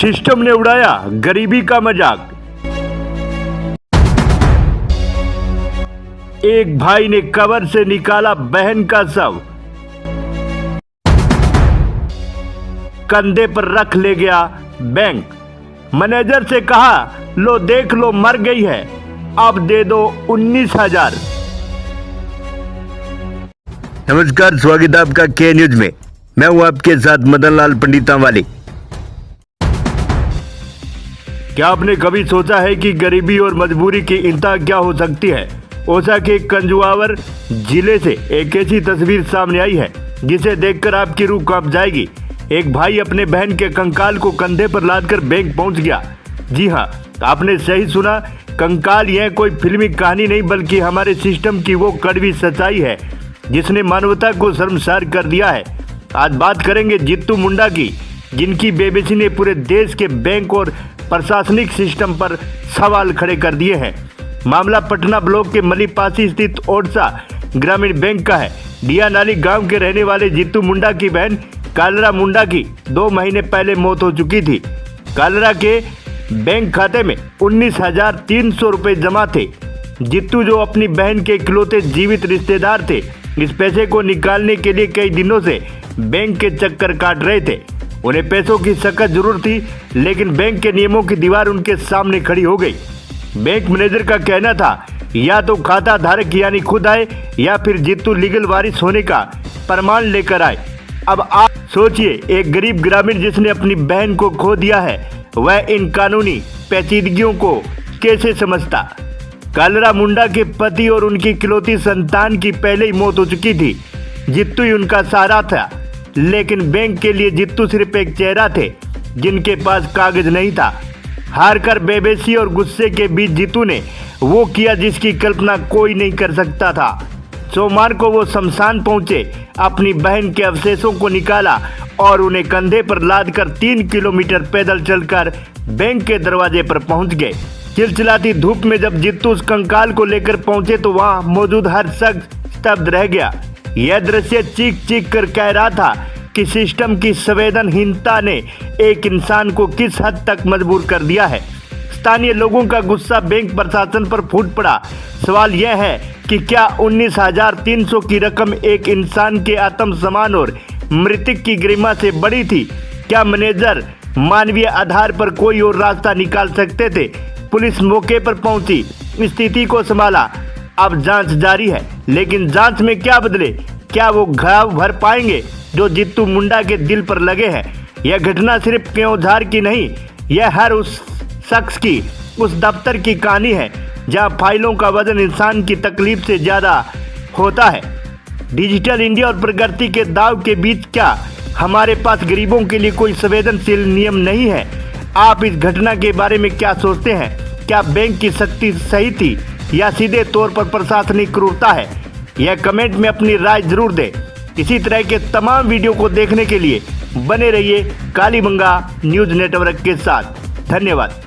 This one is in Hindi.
सिस्टम ने उड़ाया गरीबी का मजाक। एक भाई ने कब्र से निकाला बहन का शव, कंधे पर रख ले गया बैंक। मैनेजर से कहा, लो देख लो मर गई है, अब दे दो 19,000। नमस्कार, स्वागत है आपका के न्यूज में। मैं हूं आपके साथ मदन लाल पंडितावाली। क्या आपने कभी सोचा है कि गरीबी और मजबूरी की इंतहा क्या हो सकती है? ओसा के कंजुआवर जिले से एक ऐसी तस्वीर सामने आई है जिसे देखकर आपकी रूह कांप जाएगी। एक भाई अपने बहन के कंकाल को कंधे पर लादकर बैंक पहुंच गया। जी हां, आपने सही सुना, कंकाल। यह कोई फिल्मी कहानी नहीं बल्कि हमारे सिस्टम की वो कड़वी सच्चाई है जिसने मानवता को शर्मसार कर दिया है। आज बात करेंगे जित्तू मुंडा की, जिनकी बेबसी ने पूरे देश के बैंक और प्रशासनिक सिस्टम पर सवाल खड़े कर दिए हैं। मामला पटना ब्लॉक के मलीपासी स्थित ओडसा ग्रामीण बैंक का है। डियानाली गांव के रहने वाले जित्तू मुंडा की बहन कालरा मुंडा की 2 महीने पहले मौत हो चुकी थी। कालरा के बैंक खाते में 19,300 रुपये जमा थे। जित्तू, जो अपनी बहन के इकलौते जीवित रिश्तेदार थे, इस पैसे को निकालने के लिए कई दिनों से बैंक के चक्कर काट रहे थे। उन्हें पैसों की सख्त जरूरत थी, लेकिन बैंक के नियमों की दीवार उनके सामने खड़ी हो गई। बैंक मैनेजर का कहना था, या तो खाता धारक यानी खुद आए या फिर जित्तू लीगल वारिस होने का प्रमाण लेकर आए। अब आप सोचिए, एक गरीब ग्रामीण जिसने अपनी बहन को खो दिया है, वह इन कानूनी पेचीदगियों को कैसे समझता? कालरा मुंडा के पति और उनकी इकलौती संतान की पहले ही मौत हो चुकी थी। जित्तू ही उनका सहारा था, लेकिन बैंक के लिए जित्तू सिर्फ एक चेहरा थे जिनके पास कागज नहीं था। हारकर बेबसी और गुस्से के बीच जित्तू ने वो किया जिसकी कल्पना कोई नहीं कर सकता था। सोमवार को वो शमशान पहुंचे, अपनी बहन के अवशेषों को निकाला और उन्हें कंधे पर लादकर 3 किलोमीटर पैदल चलकर बैंक के दरवाजे पर पहुंच गए। चिलचिलाती धूप में जब जित्तू उस कंकाल को लेकर पहुंचे तो वहां मौजूद हर शख्स स्तब्ध रह गया। यह दृश्य चीख चीख कर कह रहा था कि सिस्टम की संवेदनहीनता ने एक इंसान को किस हद तक मजबूर कर दिया है। स्थानीय लोगों का गुस्सा बैंक प्रशासन पर फूट पड़ा। सवाल यह है कि क्या 19,300 की रकम एक इंसान के आत्मसम्मान और मृतक की गरिमा से बड़ी थी? क्या मैनेजर मानवीय आधार पर कोई और रास्ता निकाल सकते थे? पुलिस मौके पर पहुंची, स्थिति को संभाला। अब जांच जारी है, लेकिन जांच में क्या बदले? क्या वो घाव भर पाएंगे जो जित्तू मुंडा के दिल पर लगे हैं? यह घटना सिर्फ केओंझार की नहीं, यह हर उस शख्स की, उस दफ्तर की कहानी है जहां फाइलों का वजन इंसान की तकलीफ से ज्यादा होता है। डिजिटल इंडिया और प्रगति के दाव के बीच क्या हमारे पास गरीबों के लिए कोई संवेदनशील नियम नहीं है? आप इस घटना के बारे में क्या सोचते हैं? क्या बैंक की सख्ती सही थी या सीधे तौर पर प्रशासनिक क्रूरता है? यह कमेंट में अपनी राय जरूर दें। इसी तरह के तमाम वीडियो को देखने के लिए बने रहिए कालीबंगा न्यूज नेटवर्क के साथ। धन्यवाद।